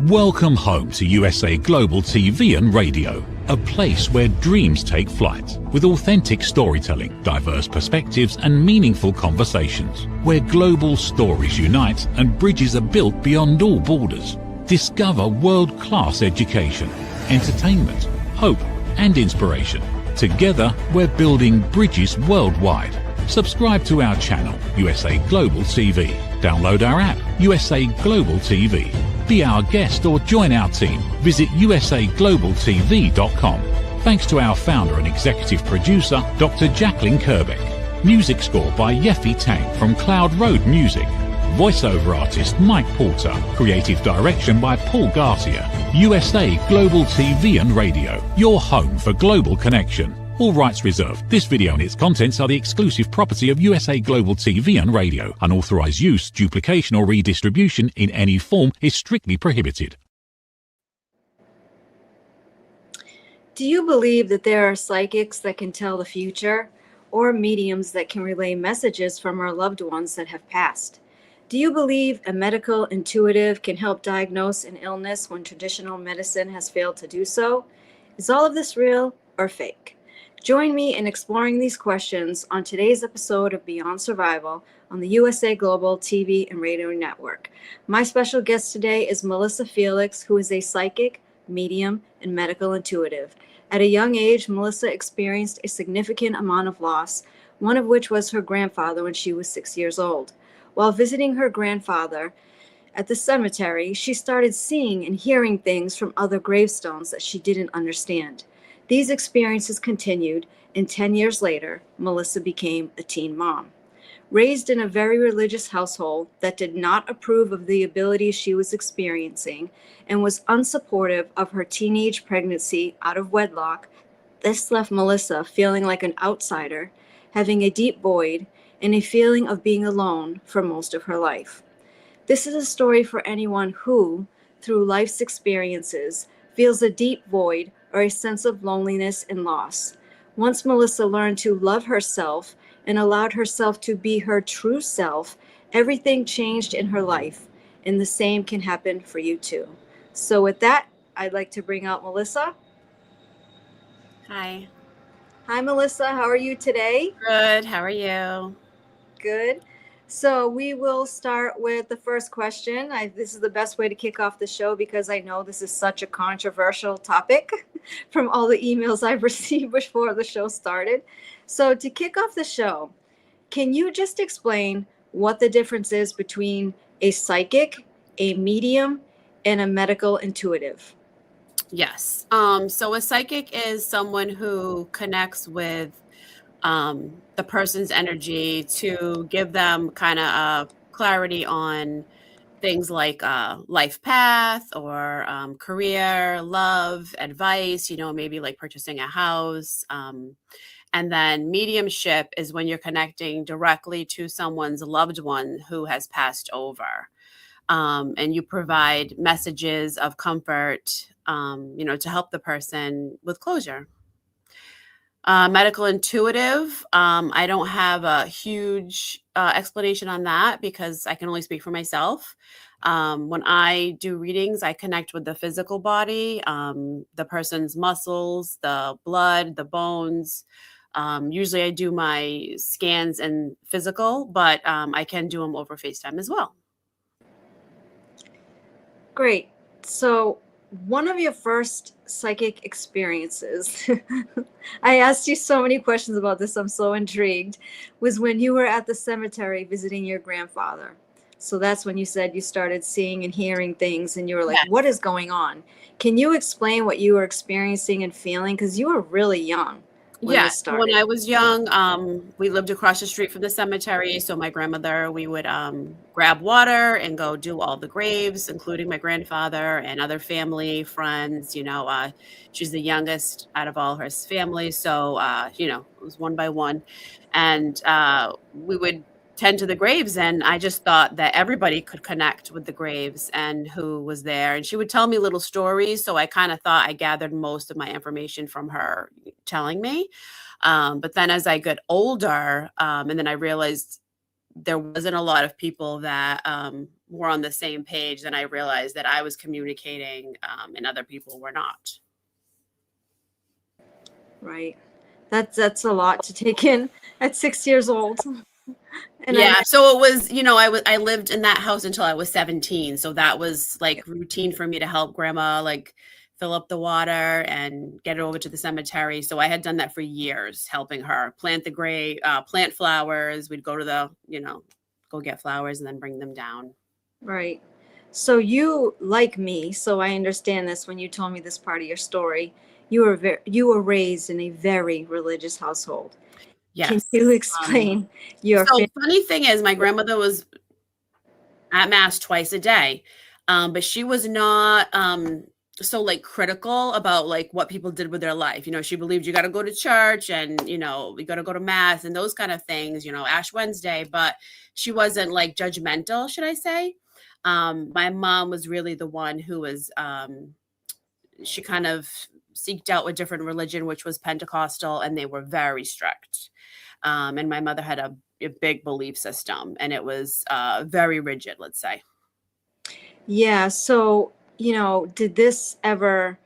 Welcome home to USA Global TV and Radio, a place where dreams take flight, with authentic storytelling, diverse perspectives and meaningful conversations, where global stories unite and bridges are built beyond all borders. Discover world-class education, entertainment, hope and inspiration. Together, we're building bridges worldwide. Subscribe to our channel, USA Global TV. Download our app, USA Global TV. Be our guest or join our team. Visit usaglobaltv.com. Thanks to our founder and executive producer, Dr. Jacqueline Kerbeck. Music score by Yeffy Tang from Cloud Road Music. Voiceover artist Mike Porter. Creative direction by Paul Garcia. USA Global TV and Radio. Your home for global connection. All rights reserved. This video and its contents are the exclusive property of USA Global TV and Radio. Unauthorized use, duplication or redistribution in any form is strictly prohibited. Do you believe that there are psychics that can tell the future, or mediums that can relay messages from our loved ones that have passed? Do you believe a medical intuitive can help diagnose an illness when traditional medicine has failed to do so? Is all of this real or fake? Join me in exploring these questions on today's episode of Beyond Survival on the USA Global TV and Radio Network. My special guest today is Malissa FELIX, who is a psychic, medium, and medical intuitive. At a young age, Malissa experienced a significant amount of loss, one of which was her grandfather when she was 6 years old. While visiting her grandfather at the cemetery, she started seeing and hearing things from other gravestones that she didn't understand. These experiences continued, and 10 years later, Melissa became a teen mom. Raised in a very religious household that did not approve of the abilities she was experiencing and was unsupportive of her teenage pregnancy out of wedlock, this left Melissa feeling like an outsider, having a deep void, and a feeling of being alone for most of her life. This is a story for anyone who, through life's experiences, feels a deep void or a sense of loneliness and loss. Once Melissa learned to love herself and allowed herself to be her true self, everything changed in her life, and the same can happen for you too. So with that, I'd like to bring out Melissa. Hi. Hi, Melissa. How are you today? Good. How are you? Good. So we will start with the first question. This is the best way to kick off the show because I know this is such a controversial topic from all the emails I've received before the show started. So to kick off the show, can you just explain what the difference is between a psychic, a medium, and a medical intuitive? Yes. So a psychic is someone who connects with the person's energy to give them kind of clarity on things like life path or career, love, advice, maybe like purchasing a house. And then mediumship is when you're connecting directly to someone's loved one who has passed over. And you provide messages of comfort, to help the person with closure. Medical intuitive. I don't have a huge explanation on that because I can only speak for myself. When I do readings, I connect with the physical body, the person's muscles, the blood, the bones. Usually I do my scans and physical, but I can do them over FaceTime as well. Great. So one of your first psychic experiences, I asked you so many questions about this, I'm so intrigued, was when you were at the cemetery visiting your grandfather. So that's when you said you started seeing and hearing things and you were like, yes. What is going on? Can you explain what you were experiencing and feeling? Because you were really young. When I was young, we lived across the street from the cemetery. So my grandmother, we would grab water and go do all the graves, including my grandfather and other family, friends. She's the youngest out of all her family. So, it was one by one. And we would tend to the graves. And I just thought that everybody could connect with the graves and who was there. And she would tell me little stories. So I kind of thought I gathered most of my information from her telling me. But then as I got older, and then I realized there wasn't a lot of people that were on the same page, then I realized that I was communicating and other people were not. Right. That's a lot to take in at 6 years old. And Yeah, so it was, I lived in that house until I was 17. So that was like routine for me to help grandma like fill up the water and get it over to the cemetery. So I had done that for years, helping her plant the plant flowers. We'd go to go get flowers and then bring them down. Right. So you, like me, so I understand this when you told me this part of your story, you were raised in a very religious household. Can Yes. you explain your So funny thing is, my grandmother was at mass twice a day, but she was not so like critical about like what people did with their life. She believed you got to go to church and we got to go to mass and those kind of things. Ash Wednesday, but she wasn't like judgmental, should I say? My mom was really the one who was. She kind of seeked out a different religion, which was Pentecostal, and they were very strict. And my mother had a big belief system, and it was very rigid, let's say. Yeah. So, did this ever,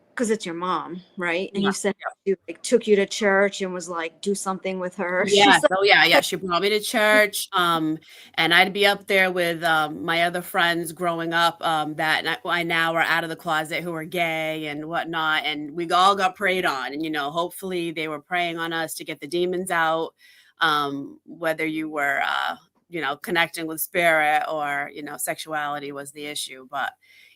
because it's your mom, right? And Yeah. you said she like took you to church and was like, do something with her. Yeah. Oh, yeah. She brought me to church. And I'd be up there with my other friends growing up that I now are out of the closet who are gay and whatnot. And we all got prayed on. And, hopefully they were praying on us to get the demons out, whether you were, connecting with spirit or, sexuality was the issue. But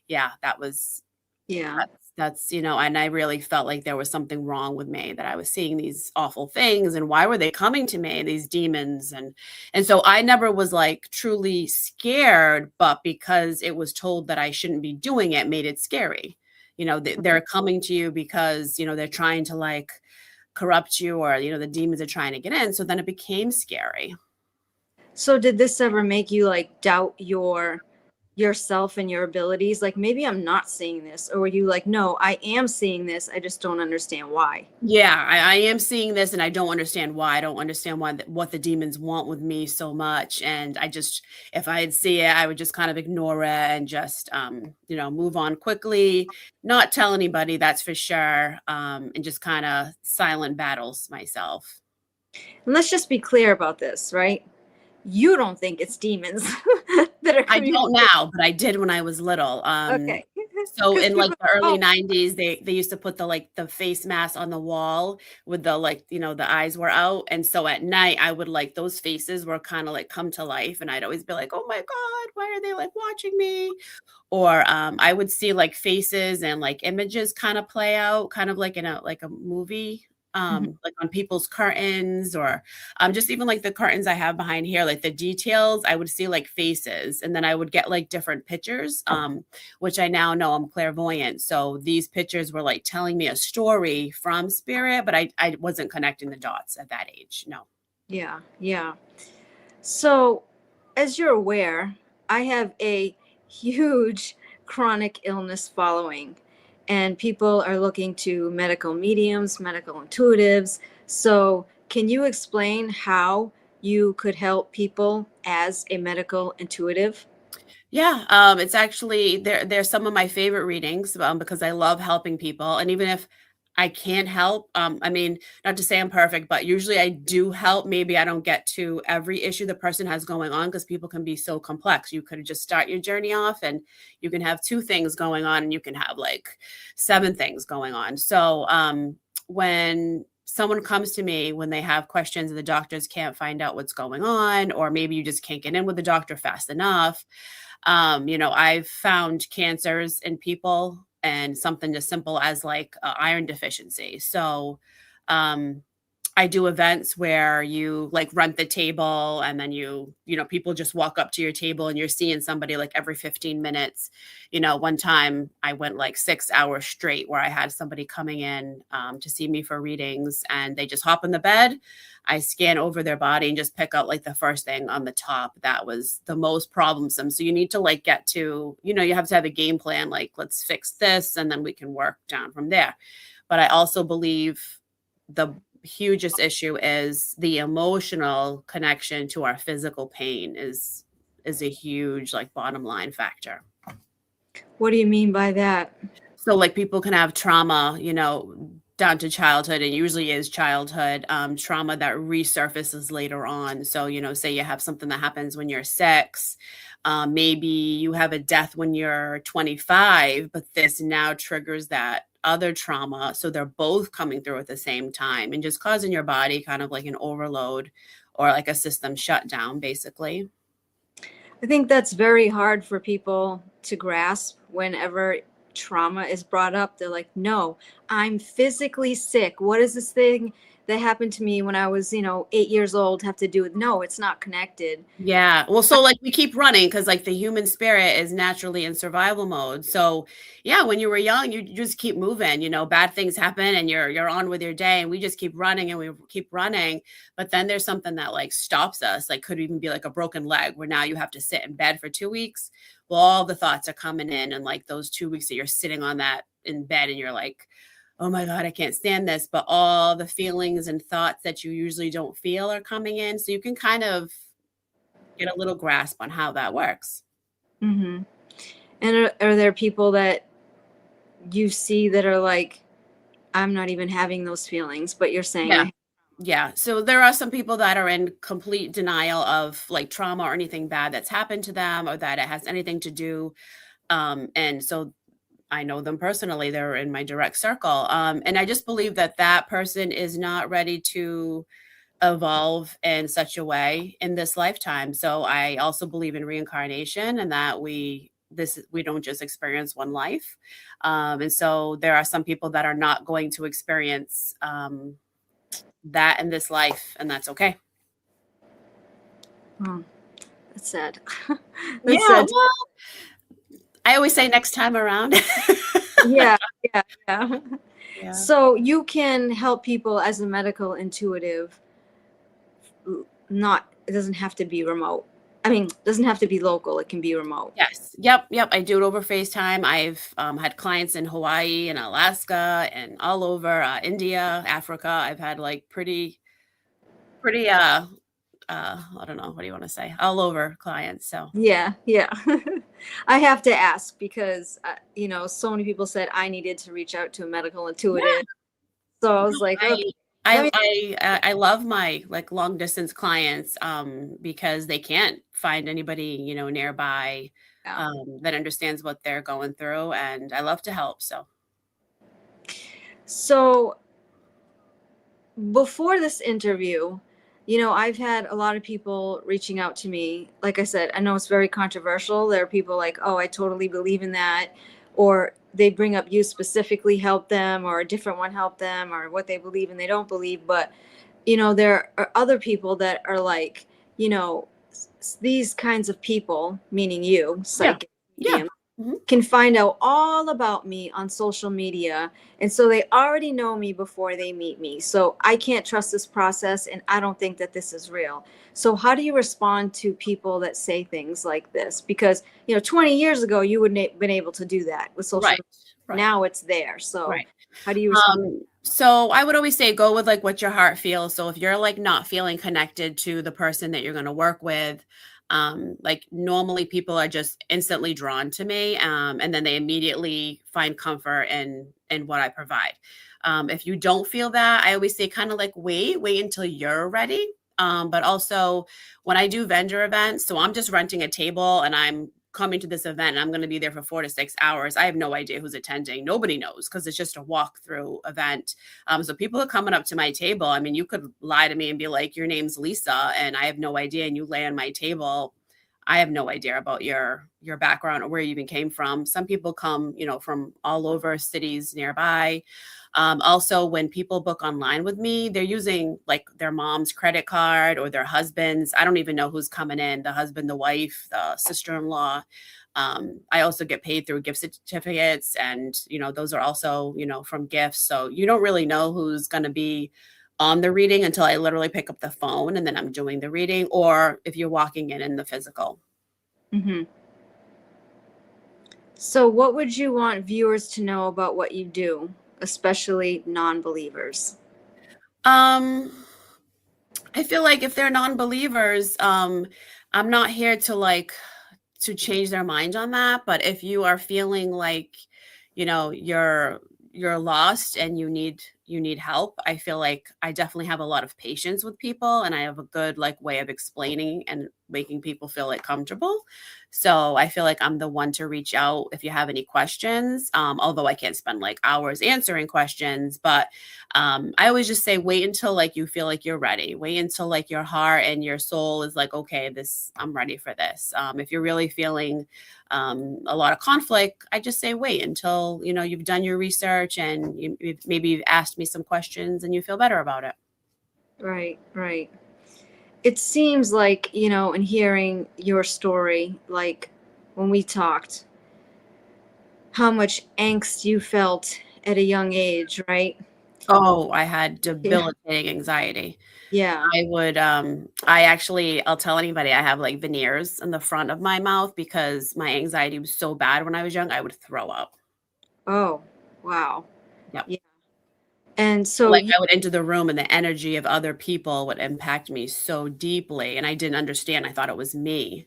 yeah, that was. Yeah. That's, and I really felt like there was something wrong with me, that I was seeing these awful things and why were they coming to me, these demons? And so I never was like truly scared, but because it was told that I shouldn't be doing it made it scary. They're coming to you because, they're trying to like corrupt you or, the demons are trying to get in. So then it became scary. So did this ever make you like doubt yourself and your abilities? Like, maybe I'm not seeing this, or were you like, no, I am seeing this, I just don't understand why? Yeah, I am seeing this and I don't understand why. I don't understand what the demons want with me so much. And if I'd see it, I would just kind of ignore it and just, move on quickly, not tell anybody, that's for sure. And just kind of silent battles myself. And let's just be clear about this, right? You don't think it's demons that are I don't now, but I did when I was little. Okay. So in like the early 90s, they used to put the face mask on the wall with the eyes were out. And so at night I would like those faces were kind of like come to life. And I'd always be like, oh my God, why are they like watching me? Or I would see like faces and like images kind of play out, kind of like in a movie. Like on people's curtains or just even like the curtains I have behind here, like the details, I would see like faces and then I would get like different pictures, which I now know I'm clairvoyant. So these pictures were like telling me a story from spirit, but I wasn't connecting the dots at that age. No. Yeah. Yeah. So as you're aware, I have a huge chronic illness following. And people are looking to medical mediums, medical intuitives. So can you explain how you could help people as a medical intuitive? Yeah, it's actually they're some of my favorite readings because I love helping people. And even if I can't help, I mean, not to say I'm perfect, but usually I do help. Maybe I don't get to every issue the person has going on because people can be so complex. You could just start your journey off and you can have 2 things going on and you can have like 7 things going on. So when someone comes to me when they have questions and the doctors can't find out what's going on, or maybe you just can't get in with the doctor fast enough. I've found cancers in people and something as simple as like iron deficiency. So, I do events where you like rent the table and then people just walk up to your table and you're seeing somebody like every 15 minutes. One time I went like 6 hours straight where I had somebody coming in to see me for readings and they just hop in the bed. I scan over their body and just pick out like the first thing on the top that was the most problemsome. So you need to like get to, you have to have a game plan, like let's fix this and then we can work down from there. But I also believe the hugest issue is the emotional connection to our physical pain is is a huge like bottom line factor. What do you mean by that? So like people can have trauma, down to childhood, and usually is childhood trauma that resurfaces later on. So, say you have something that happens when you're 6, maybe you have a death when you're 25, but this now triggers that other trauma. So they're both coming through at the same time and just causing your body kind of like an overload or like a system shutdown, basically. I think that's very hard for people to grasp whenever trauma is brought up. They're like, no, I'm physically sick. What does this thing that happened to me when I was, 8 years old have to do with? No, it's not connected. Yeah. Well, so like we keep running because like the human spirit is naturally in survival mode. So yeah, when you were young, you just keep moving, bad things happen and you're on with your day, and we just keep running and we keep running. But then there's something that like stops us, like could even be like a broken leg where now you have to sit in bed for 2 weeks. Well, all the thoughts are coming in, and like those 2 weeks that you're sitting on that in bed and you're like, oh my God, I can't stand this. But all the feelings and thoughts that you usually don't feel are coming in. So you can kind of get a little grasp on how that works. Mm-hmm. And are there people that you see that are like, I'm not even having those feelings, but you're saying, Yeah. Yeah. So there are some people that are in complete denial of like trauma or anything bad that's happened to them or that it has anything to do. And so I know them personally. They're in my direct circle. And I just believe that that person is not ready to evolve in such a way in this lifetime. So I also believe in reincarnation and that we don't just experience one life. And so there are some people that are not going to experience that in this life, and that's okay. oh, that's sad. Yeah, sad. well, I always say next time around. Yeah. Yeah. So you can help people as a medical intuitive. It doesn't have to be remote. I mean, it doesn't have to be local. It can be remote. Yes. Yep. I do it over FaceTime. I've had clients in Hawaii and Alaska and all over India, Africa. I've had like pretty I don't know, what do you want to say? All over clients. So Yeah. I have to ask because so many people said I needed to reach out to a medical intuitive. Yeah. So I was like, okay. I love my like long distance clients because they can't find anybody nearby that understands what they're going through, and I love to help. So before this interview, I've had a lot of people reaching out to me. Like I said, I know it's very controversial. There are people like, oh, I totally believe in that, or they bring up you specifically help them, or a different one help them, or what they believe and they don't believe. But, there are other people that are like, these kinds of people, meaning you, psychic medium, can find out all about me on social media. And so they already know me before they meet me. So I can't trust this process, and I don't think that this is real. So how do you respond to people that say things like this? Because, 20 years ago, you wouldn't have been able to do that with social media. Right. Now it's there. So how do you respond? So I would always say go with like what your heart feels. So if you're like not feeling connected to the person that you're going to work with, like normally people are just instantly drawn to me, and then they immediately find comfort in what I provide. If you don't feel that, I always say kind of like wait until you're ready. But also when I do vendor events, so I'm just renting a table and I'm coming to this event and I'm going to be there for 4 to 6 hours. I have no idea who's attending. Nobody knows because it's just a walkthrough event. So people are coming up to my table. I mean, you could lie to me and be like, your name's Lisa, and I have no idea. And you lay on my table. I have no idea about your background or where you even came from. Some people come, from all over cities nearby. Also, when people book online with me, they're using like their mom's credit card or their husband's. I don't even know who's coming in, the husband, the wife, the sister-in-law. I also get paid through gift certificates, and, those are also, from gifts. So you don't really know who's going to be on the reading until I literally pick up the phone and then I'm doing the reading, or if you're walking in the physical. Mm-hmm. So what would you want viewers to know about what you do, especially non-believers? I feel like if they're non-believers, I'm not here to to change their mind on that, but if you are feeling like, you're lost and you need help, I feel like I definitely have a lot of patience with people, and I have a good way of explaining and making people feel comfortable. So I feel like I'm the one to reach out if you have any questions. Although I can't spend hours answering questions, but I always just say wait until you feel like you're ready. Wait until your heart and your soul is okay, I'm ready for this. If you're really feeling a lot of conflict, I just say wait until you've done your research and maybe you've asked me some questions and you feel better about it. Right, right. It seems like, in hearing your story, like when we talked, how much angst you felt at a young age, right? Oh, I had Yeah. debilitating anxiety. Yeah. I'll tell anybody I have veneers in the front of my mouth because my anxiety was so bad when I was young, I would throw up. Oh, wow. Yep. Yeah. And so I would enter the room and the energy of other people would impact me so deeply, and I didn't understand. I thought it was me.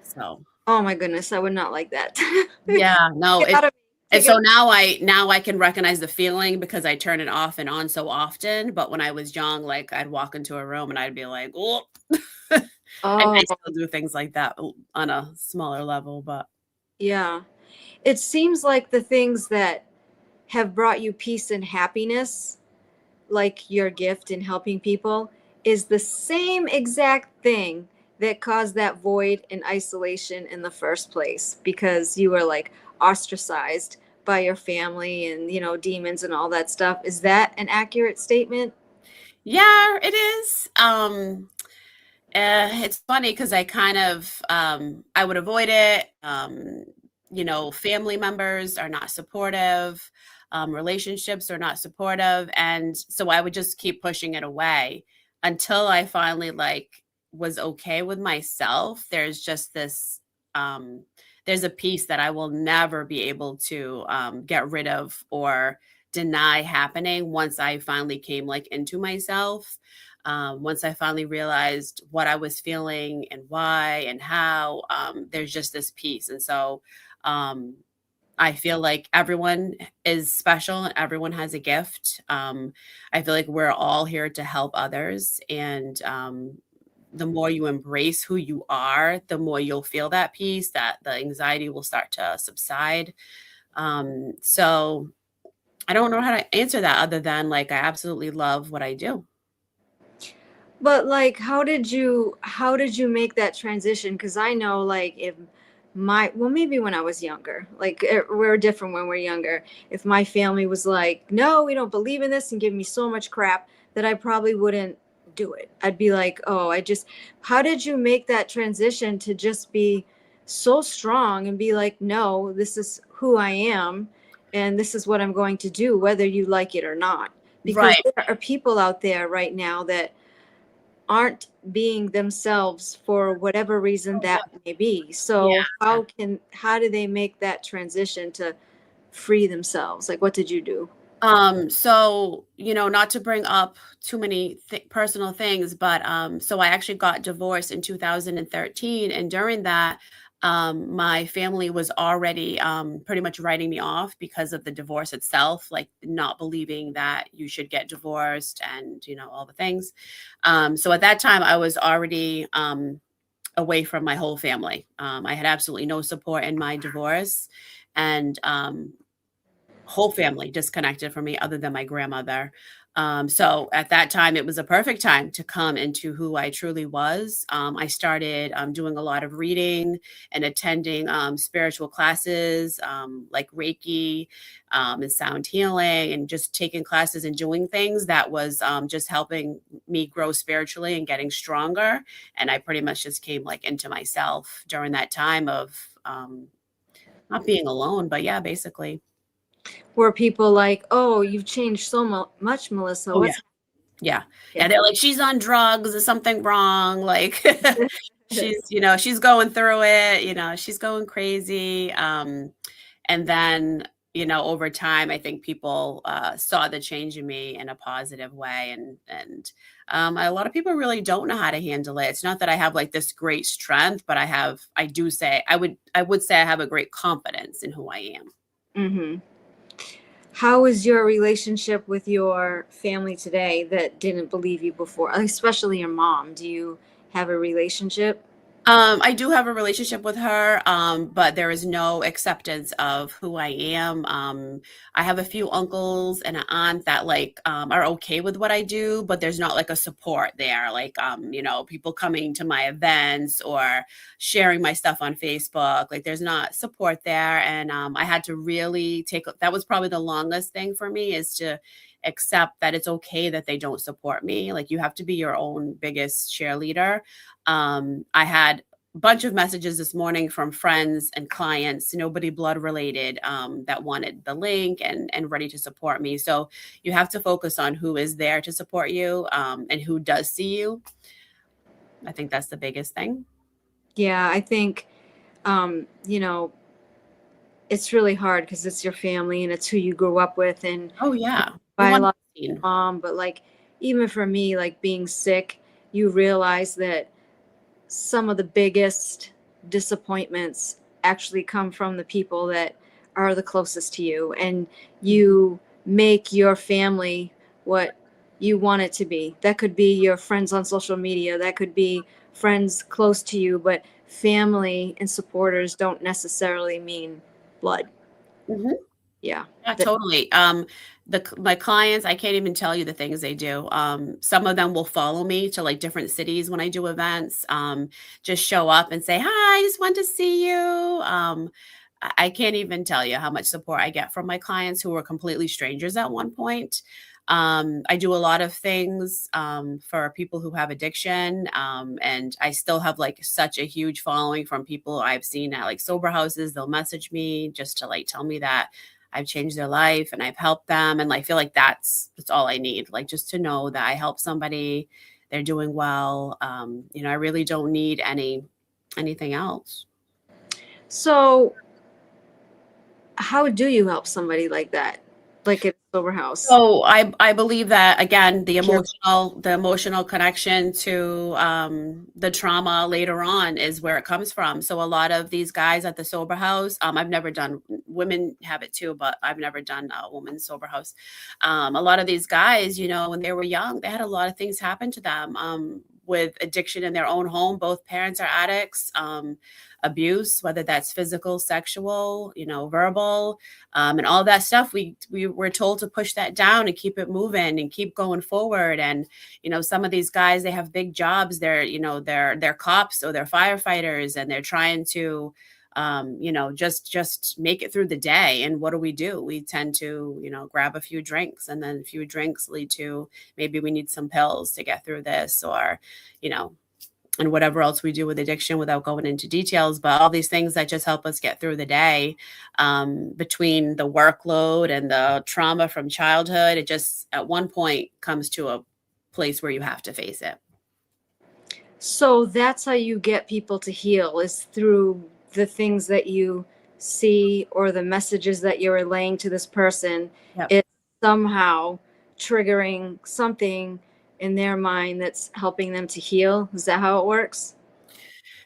So, oh my goodness, I would not like that. yeah, no, Get out of me. and Take it. so now I can recognize the feeling because I turn it off and on so often. But when I was young, I'd walk into a room and I'd be like, oh, and Oh, I still do things like that on a smaller level. But yeah. It seems like the things that have brought you peace and happiness, like your gift in helping people, is the same exact thing that caused that void and isolation in the first place, because you were ostracized by your family and demons and all that stuff. Is that an accurate statement? yeah, it is. It's funny because I kind of I would avoid it. Family members are not supportive. Relationships are not supportive, and so I would just keep pushing it away until I finally was okay with myself. There's just this. There's a piece that I will never be able to get rid of or deny happening once I finally came into myself. Once I finally realized what I was feeling and why and how, there's just this piece. And so um, I feel like everyone is special and everyone has a gift. I feel like we're all here to help others. And the more you embrace who you are, the more you'll feel that peace, that the anxiety will start to subside. So I don't know how to answer that other than I absolutely love what I do. But how did you make that transition? Because I know if well, maybe when I was younger, we're different when we're younger. If my family was like, no, we don't believe in this, and give me so much crap, that I probably wouldn't do it. I'd be like, oh, how did you make that transition to just be so strong and be like, no, this is who I am and this is what I'm going to do, whether you like it or not? Because Right. there are people out there right now that aren't being themselves for whatever reason that may be. So Yeah. how do they make that transition to free themselves? What did you do? So, not to bring up too many personal things, but so I actually got divorced in 2013, and during that, my family was already pretty much writing me off because of the divorce itself, not believing that you should get divorced and all the things. So at that time, I was already away from my whole family. I had absolutely no support in my divorce, and whole family disconnected from me other than my grandmother. So at that time, it was a perfect time to come into who I truly was. I started doing a lot of reading and attending spiritual classes like Reiki and sound healing, and just taking classes and doing things that was just helping me grow spiritually and getting stronger. And I pretty much just came into myself during that time of not being alone, but yeah, basically. Were people like, oh, you've changed so much, Melissa? Oh, yeah. What's Yeah. yeah. Yeah, they're like, "She's on drugs. Is something wrong?" she's going through it, she's going crazy. And then, over time, I think people saw the change in me in a positive way. And a lot of people really don't know how to handle it. It's not that I have like this great strength, but I would say I have a great confidence in who I am. Mm-hmm. How is your relationship with your family today that didn't believe you before, especially your mom? Do you have a relationship? I do have a relationship with her, but there is no acceptance of who I am. I have a few uncles and an aunt that are okay with what I do, but there's not like a support there, like people coming to my events or sharing my stuff on Facebook. Like there's not support there, and I had to really that was probably the longest thing for me, is to accept that it's okay that they don't support me. Like you have to be your own biggest cheerleader. I had a bunch of messages this morning from friends and clients, nobody blood related, that wanted the link and ready to support me. So you have to focus on who is there to support you, and who does see you. I think that's the biggest thing. Yeah, I think, it's really hard because it's your family and it's who you grew up with, and Oh yeah. by a lot of mom. But like, even for me, like being sick, you realize that some of the biggest disappointments actually come from the people that are the closest to you, and you make your family what you want it to be. That could be your friends on social media, that could be friends close to you, but family and supporters don't necessarily mean blood. Mhm. Yeah. Yeah, totally. My clients, I can't even tell you the things they do. Some of them will follow me to like different cities when I do events. Just show up and say, "Hi, I just want to see you." I can't even tell you how much support I get from my clients who were completely strangers at one point. I do a lot of things for people who have addiction, and I still have like such a huge following from people I've seen at like sober houses. They'll message me just to like tell me that I've changed their life and I've helped them, and I feel like that's all I need, like just to know that I help somebody, they're doing well. I really don't need anything else. So how do you help somebody like that, like at a sober house? So I believe that, again, the emotional connection to the trauma later on is where it comes from. So a lot of these guys at the sober house, I've never done, women have it too, but I've never done a woman's sober house. A lot of these guys, when they were young, they had a lot of things happen to them, with addiction in their own home. Both parents are addicts. Abuse, whether that's physical, sexual, verbal, and all that stuff. We were told to push that down and keep it moving and keep going forward. And some of these guys, they have big jobs. They're cops or they're firefighters, and they're trying to just make it through the day. And what do? We tend to grab a few drinks, and then a few drinks lead to maybe we need some pills to get through this, or and whatever else we do with addiction without going into details. But all these things that just help us get through the day, between the workload and the trauma from childhood, it just at one point comes to a place where you have to face it. So that's how you get people to heal, is through the things that you see or the messages that you're relaying to this person. Yep. It's somehow triggering something in their mind that's helping them to heal. Is that how it works?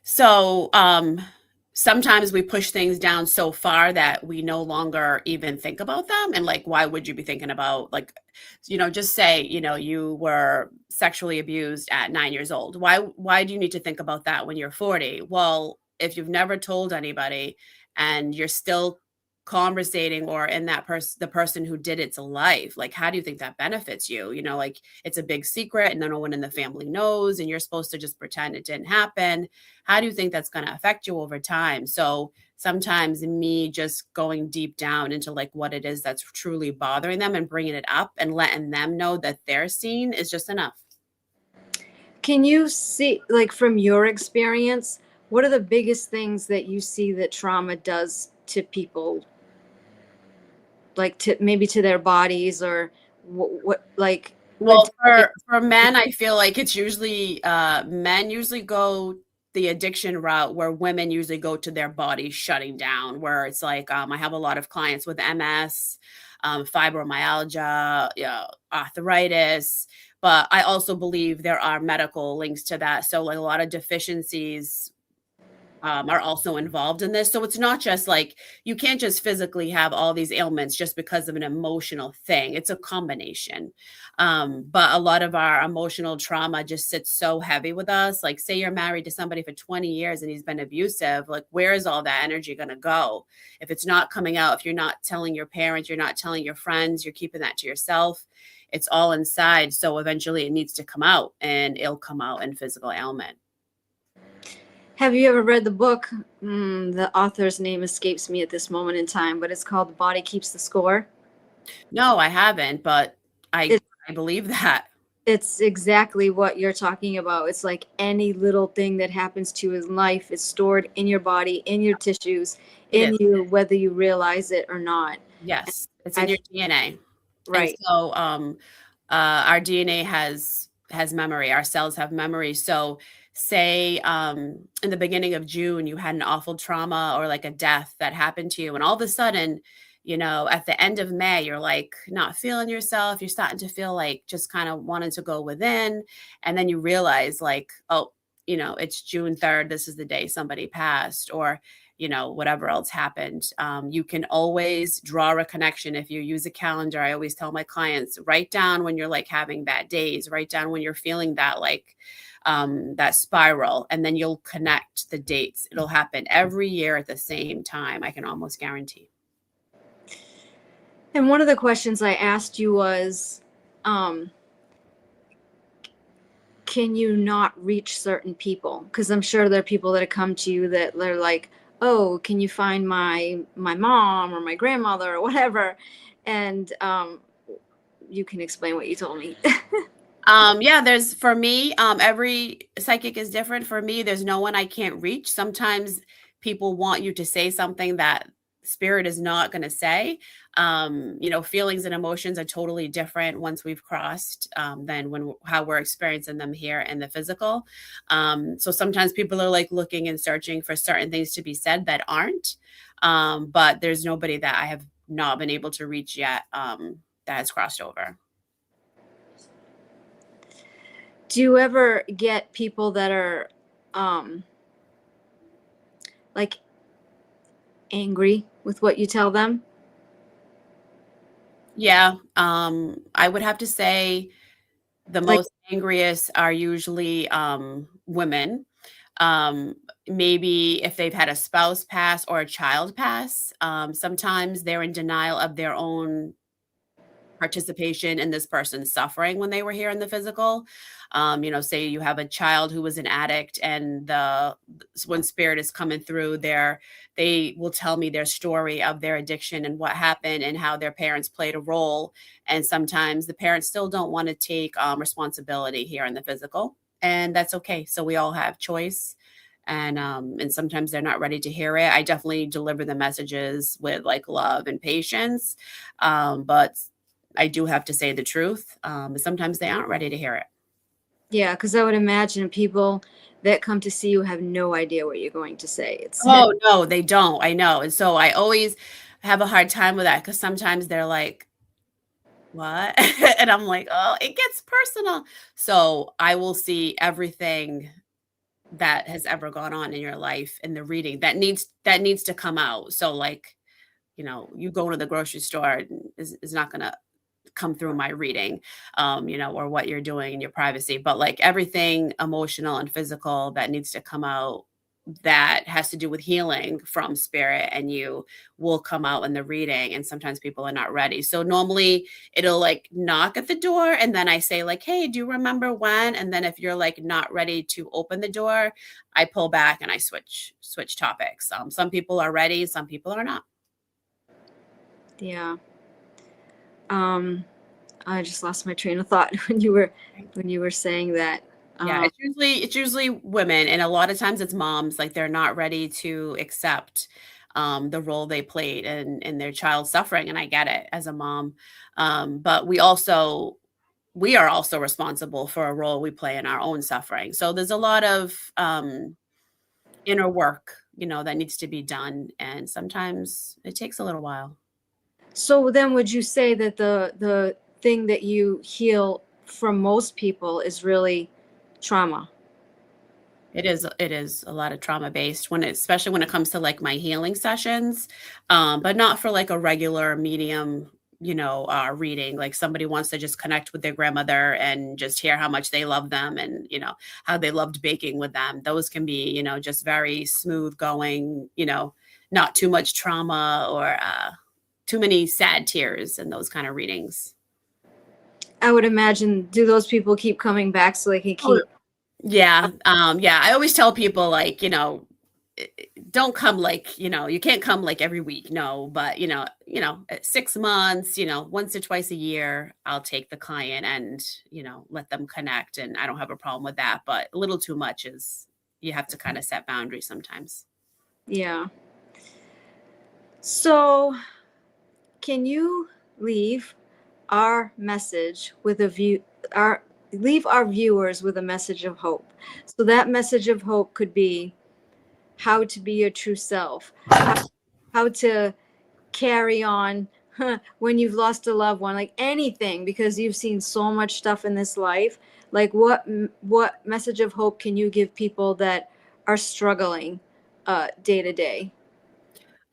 So sometimes we push things down so far that we no longer even think about them. And like, why would you be thinking about, like, just say, you were sexually abused at 9 years old. Why do you need to think about that when you're 40? Well, if you've never told anybody and you're still conversating or in the person who did it's life, like, how do you think that benefits you? Like, it's a big secret and then no one in the family knows, and you're supposed to just pretend it didn't happen. How do you think that's going to affect you over time? So sometimes me just going deep down into like what it is that's truly bothering them and bringing it up and letting them know that they're seen is just enough. Can you see, like, from your experience, what are the biggest things that you see that trauma does to people, like to their bodies, or what like? Well, for men, I feel like it's usually men usually go the addiction route where women usually go to their body shutting down, where it's like, I have a lot of clients with MS, fibromyalgia, arthritis, but I also believe there are medical links to that. So like a lot of deficiencies are also involved in this. So it's not just like, you can't just physically have all these ailments just because of an emotional thing. It's a combination. But a lot of our emotional trauma just sits so heavy with us. Like, say you're married to somebody for 20 years and he's been abusive, like, where is all that energy going to go? If it's not coming out, if you're not telling your parents, you're not telling your friends, you're keeping that to yourself, it's all inside. So eventually it needs to come out, and it'll come out in physical ailment. Have you ever read the book? The author's name escapes me at this moment in time, but it's called The Body Keeps the Score. No, I haven't, but I believe that. It's exactly what you're talking about. It's like any little thing that happens to you in life is stored in your body, in your tissues, in you, whether you realize it or not. Yes, it's in your DNA. Right. And so our DNA has memory. Our cells have memory. So say in the beginning of June, you had an awful trauma or like a death that happened to you, and all of a sudden, at the end of May, you're like not feeling yourself. You're starting to feel like just kind of wanting to go within. And then you realize like, oh, it's June 3rd. This is the day somebody passed, or, whatever else happened. You can always draw a connection if you use a calendar. I always tell my clients, write down when you're like having bad days, write down when you're feeling that like that spiral, and then you'll connect the dates. It'll happen every year at the same time. I can almost guarantee. And one of the questions I asked you was, can you not reach certain people? Because I'm sure there are people that have come to you that they're like, oh, can you find my mom or my grandmother or whatever? And you can explain what you told me. There's, for me, every psychic is different. For me, there's no one I can't reach. Sometimes people want you to say something that spirit is not going to say. Feelings and emotions are totally different once we've crossed than how we're experiencing them here in the physical. So sometimes people are like looking and searching for certain things to be said that aren't. But there's nobody that I have not been able to reach yet that has crossed over. Do you ever get people that are like angry with what you tell them? Yeah. I would have to say the most angriest are usually women. Maybe if they've had a spouse pass or a child pass, sometimes they're in denial of their own participation in this person's suffering when they were here in the physical. Say you have a child who was an addict, and when spirit is coming through there, they will tell me their story of their addiction and what happened and how their parents played a role. And sometimes the parents still don't want to take responsibility here in the physical, and that's okay. So we all have choice. And sometimes they're not ready to hear it. I definitely deliver the messages with like love and patience. But I do have to say the truth. Sometimes they aren't ready to hear it. Yeah, because I would imagine people that come to see you have no idea what you're going to say. Oh, no, they don't. I know. And so I always have a hard time with that, because sometimes they're like, what? And I'm like, oh, it gets personal. So I will see everything that has ever gone on in your life in the reading that needs to come out. So like, you go to the grocery store is not going to come through my reading, or what you're doing in your privacy, but like everything emotional and physical that needs to come out that has to do with healing from spirit and you will come out in the reading. And sometimes people are not ready. So normally it'll like knock at the door, and then I say like, hey, do you remember when? And then if you're like not ready to open the door, I pull back and I switch topics. Some people are ready, some people are not. Yeah. I just lost my train of thought when you were saying that. Yeah, it's usually women, and a lot of times it's moms. Like they're not ready to accept the role they played in their child's suffering, and I get it as a mom. But we are also responsible for a role we play in our own suffering. So there's a lot of inner work, that needs to be done. And sometimes it takes a little while. So then would you say that the thing that you heal from most people is really trauma? It is a lot of trauma based especially when it comes to like my healing sessions, but not for like a regular medium, reading. Like somebody wants to just connect with their grandmother and just hear how much they love them and, how they loved baking with them. Those can be, just very smooth going, not too much trauma or too many sad tears in those kind of readings. I would imagine, do those people keep coming back so they can keep? Yeah. Yeah. I always tell people like, don't come like, you can't come like every week. No, but at 6 months, once or twice a year, I'll take the client and, let them connect. And I don't have a problem with that, but a little too much is you have to kind of set boundaries sometimes. Yeah. So can you leave our message with leave our viewers with a message of hope? So that message of hope could be how to be your true self, how to carry on when you've lost a loved one, like anything, because you've seen so much stuff in this life. Like what message of hope can you give people that are struggling day to day?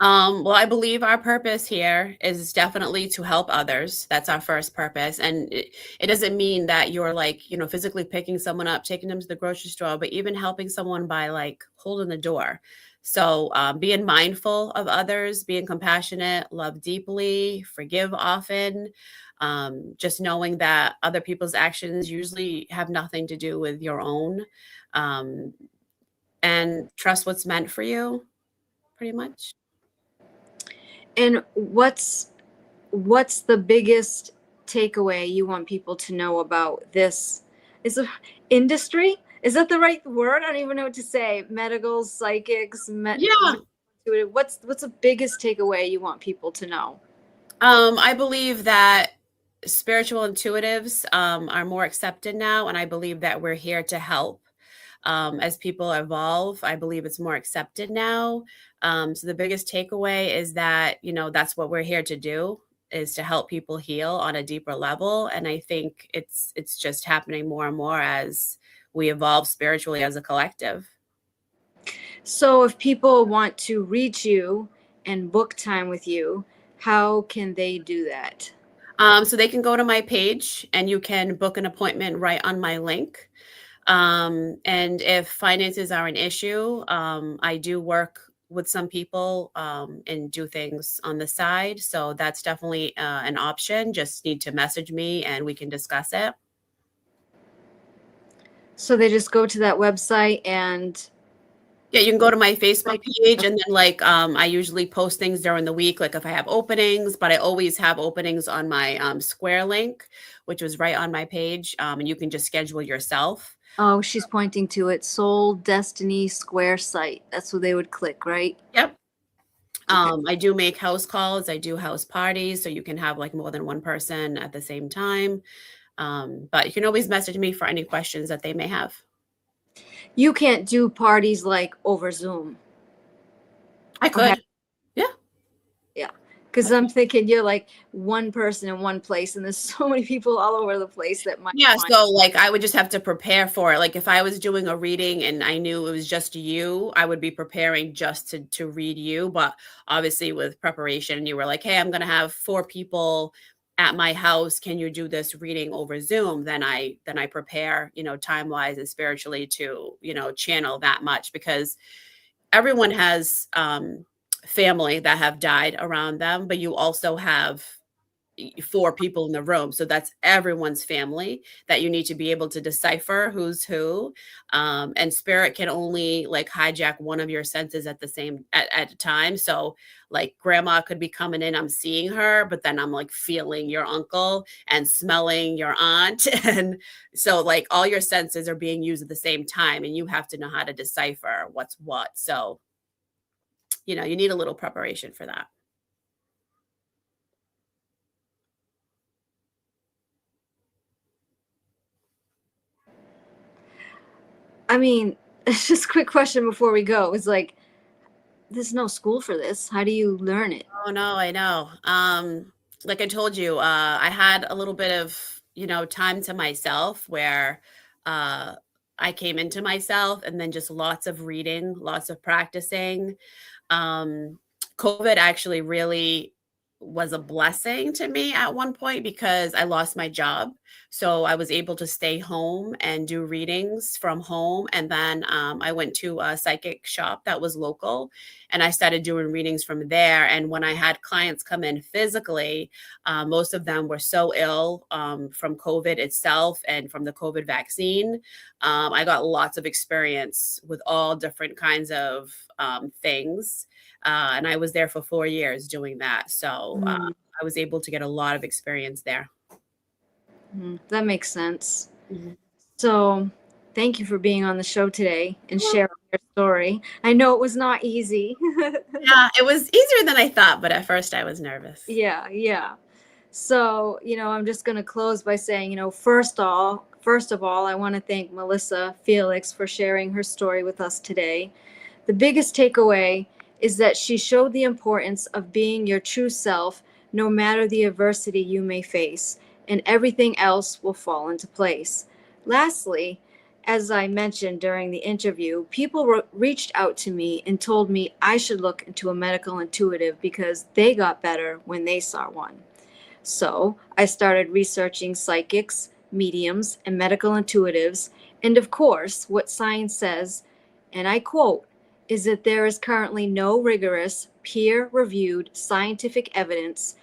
Well, I believe our purpose here is definitely to help others. That's our first purpose. And it doesn't mean that you're like, physically picking someone up, taking them to the grocery store, but even helping someone by like holding the door. So being mindful of others, being compassionate, love deeply, forgive often, just knowing that other people's actions usually have nothing to do with your own, um, and trust what's meant for you, pretty much. And what's the biggest takeaway you want people to know about this is a industry? Is that the right word? I don't even know what to say. Medical, psychics, Yeah. what's the biggest takeaway you want people to know? I believe that spiritual intuitives are more accepted now, and I believe that we're here to help. As people evolve, I believe it's more accepted now. So the biggest takeaway is that, that's what we're here to do, is to help people heal on a deeper level. And I think it's just happening more and more as we evolve spiritually as a collective. So if people want to reach you and book time with you, how can they do that? So they can go to my page and you can book an appointment right on my link. And if finances are an issue, I do work with some people and do things on the side. So that's definitely an option. Just need to message me and we can discuss it. So they just go to that website and Yeah, you can go to my Facebook page and then like I usually post things during the week, like if I have openings, but I always have openings on my Square link, which was right on my page. And you can just schedule yourself. oh, she's pointing to it. Soul Destiny Square site. That's what they would click, right? Yep. Okay. I do make house calls. I do house parties, so you can have like more than one person at the same time. But you can always message me for any questions that they may have. You can't do parties like over Zoom. I could. Yeah. Yeah. Because I'm thinking you're like one person in one place, and there's so many people all over the place that might Yeah. find. So like I would just have to prepare for it. Like if I was doing a reading and I knew it was just you, I would be preparing just to read you. But obviously with preparation, you were like, hey, I'm gonna have 4 people at my house. Can you do this reading over Zoom? Then I prepare, time wise and spiritually to, channel that much because everyone has family that have died around them, but you also have 4 people in the room. So that's everyone's family that you need to be able to decipher who's who. And spirit can only like hijack one of your senses at the same at a time. So like grandma could be coming in, I'm seeing her, but then I'm like feeling your uncle and smelling your aunt. And so like all your senses are being used at the same time and you have to know how to decipher what's what. So you need a little preparation for that. I mean, just a quick question before we go. It's like, there's no school for this. How do you learn it? Oh no, I know. Like I told you, I had a little bit of, time to myself where uh, I came into myself and then just lots of reading, lots of practicing. Um, COVID actually really was a blessing to me at one point because I lost my job. So I was able to stay home and do readings from home. And then I went to a psychic shop that was local and I started doing readings from there. And when I had clients come in physically, most of them were so ill from COVID itself and from the COVID vaccine. I got lots of experience with all different kinds of things. And I was there for 4 years doing that. So Mm, I was able to get a lot of experience there. that makes sense. Mhm. So, thank you for being on the show today and Well, sharing your story. I know it was not easy. yeah, it was easier than I thought, but at first I was nervous. Yeah, yeah. So, I'm just going to close by saying, first of all, I want to thank Melissa FELIX for sharing her story with us today. The biggest takeaway is that she showed the importance of being your true self, no matter the adversity you may face, and everything else will fall into place. Lastly, as I mentioned during the interview, people reached out to me and told me I should look into a medical intuitive because they got better when they saw one. So I started researching psychics, mediums, and medical intuitives. And of course, what science says, and I quote, is that there is currently no rigorous, peer reviewed scientific evidence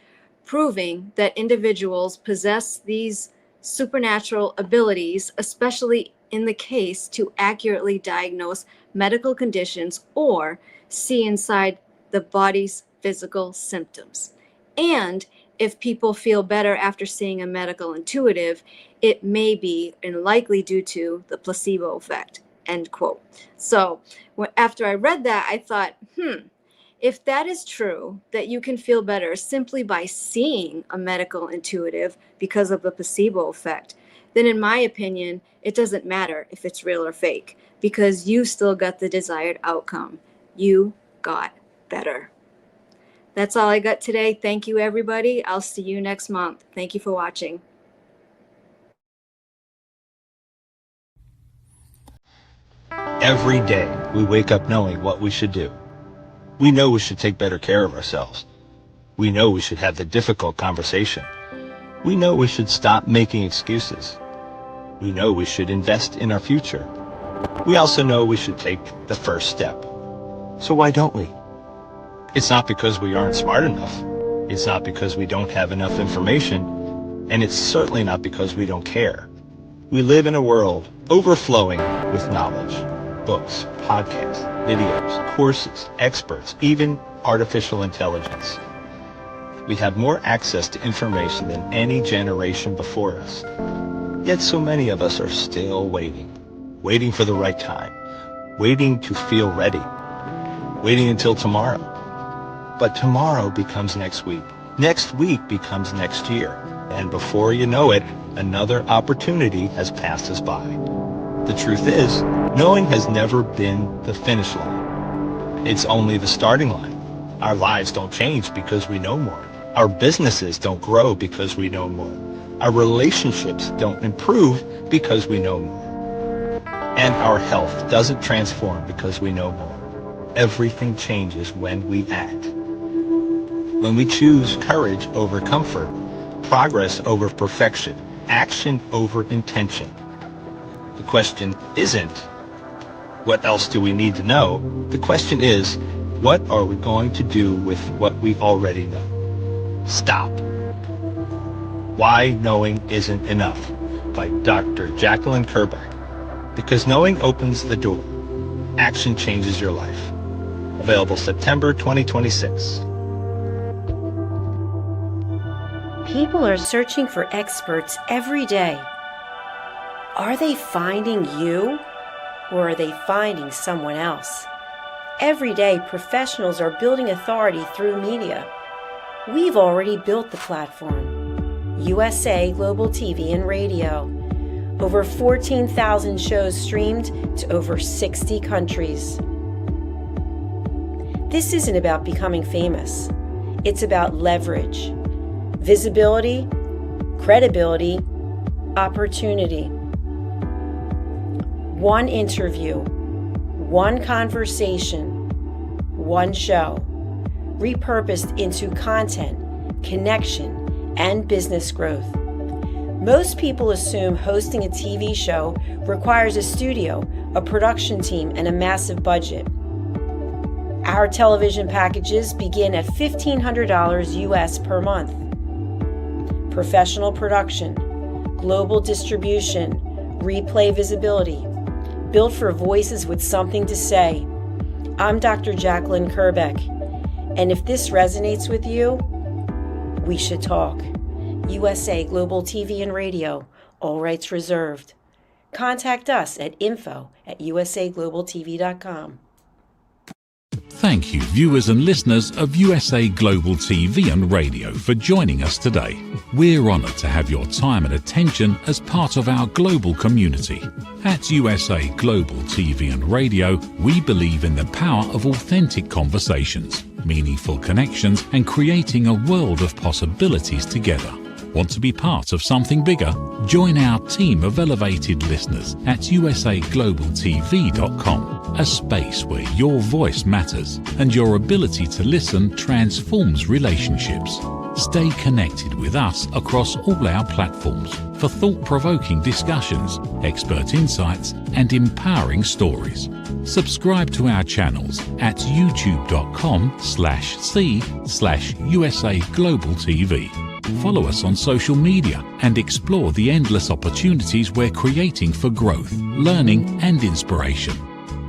proving that individuals possess these supernatural abilities, especially in the case to accurately diagnose medical conditions or see inside the body's physical symptoms. And if people feel better after seeing a medical intuitive, it may be and likely due to the placebo effect. End quote. So after I read that, I thought, if that is true, that you can feel better simply by seeing a medical intuitive because of the placebo effect, then in my opinion, it doesn't matter if it's real or fake because you still got the desired outcome. You got better. That's all I got today. Thank you, everybody. I'll see you next month. Thank you for watching. Every day, we wake up knowing what we should do. We know we should take better care of ourselves. We know we should have the difficult conversation. We know we should stop making excuses. We know we should invest in our future. We also know we should take the first step. So why don't we? It's not because we aren't smart enough. It's not because we don't have enough information. And it's certainly not because we don't care. We live in a world overflowing with knowledge. Books, podcasts, videos, courses, experts, even artificial intelligence. We have more access to information than any generation before us. Yet so many of us are still waiting for the right time, waiting to feel ready, waiting until tomorrow. But tomorrow becomes next week becomes next year, and before you know it, another opportunity has passed us by. The truth is, knowing has never been the finish line. It's only the starting line. Our lives don't change because we know more. Our businesses don't grow because we know more. Our relationships don't improve because we know more. And our health doesn't transform because we know more. Everything changes when we act. When we choose courage over comfort, progress over perfection, action over intention. The question isn't, what else do we need to know? The question is, what are we going to do with what we already know? Stop. Why Knowing Isn't Enough by Dr. Jacqueline Kerbeck. Because knowing opens the door. Action changes your life. Available September 2026. People are searching for experts every day. Are they finding you, or are they finding someone else? Every day, professionals are building authority through media. We've already built the platform. USA Global TV and Radio. Over 14,000 shows streamed to over 60 countries. This isn't about becoming famous. It's about leverage, visibility, credibility, opportunity. One interview, one conversation, one show, repurposed into content, connection, and business growth. Most people assume hosting a TV show requires a studio, a production team, and a massive budget. Our television packages begin at $1,500 US per month. Professional production, global distribution, replay visibility, built for voices with something to say. I'm Dr. Jacqueline Kerbeck, and if this resonates with you, we should talk. USA Global TV and Radio, all rights reserved. Contact us at info@usaglobaltv.com. Thank you, viewers and listeners of USA Global TV and Radio, for joining us today. We're honoured to have your time and attention as part of our global community. At USA Global TV and Radio, we believe in the power of authentic conversations, meaningful connections, and creating a world of possibilities together. Want to be part of something bigger? Join our team of elevated listeners at usaglobaltv.com, a space where your voice matters and your ability to listen transforms relationships. Stay connected with us across all our platforms for thought-provoking discussions, expert insights, and empowering stories. Subscribe to our channels at youtube.com/c/USA Global TV. Follow us on social media and explore the endless opportunities we're creating for growth, learning, and inspiration.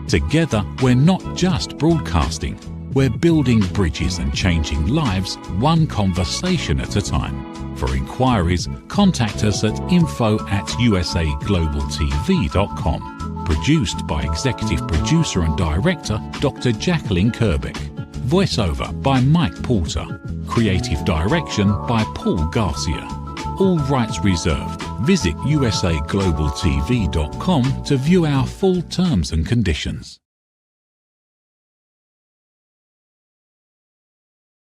Together, we're not just broadcasting, we're building bridges and changing lives one conversation at a time. For inquiries, contact us at info@usaglobaltv.com. Produced by Executive Producer and Director Dr. Jacqueline Kerbeck. Voiceover by Mike Porter. Creative direction by Paul Garcia. All rights reserved. Visit usaglobaltv.com to view our full terms and conditions.